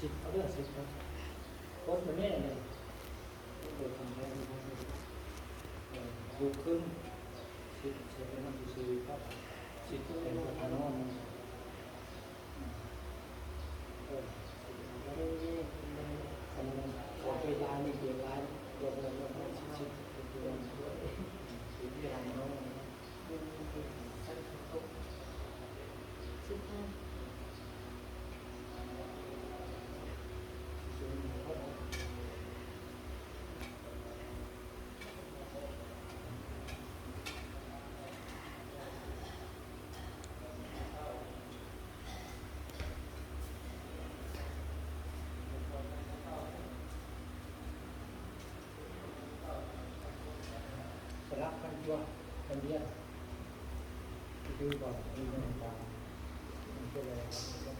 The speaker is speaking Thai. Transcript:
สิบเอาเรื่องสิบครับโค้ดมันแน่เลยโดยทำได้ดูขึ้นสิบเสร็จแล้วมันจะซื้อครับสิบเป็นประธานนขอไปร้านนี่เปลี่ยนร้านเดี๋ยวเราต้องชิดๆเดือนด้วยที่ร้านน้องสลับกันตัวกันเดียวคือก่อนมีเงินตาเป็นอะไร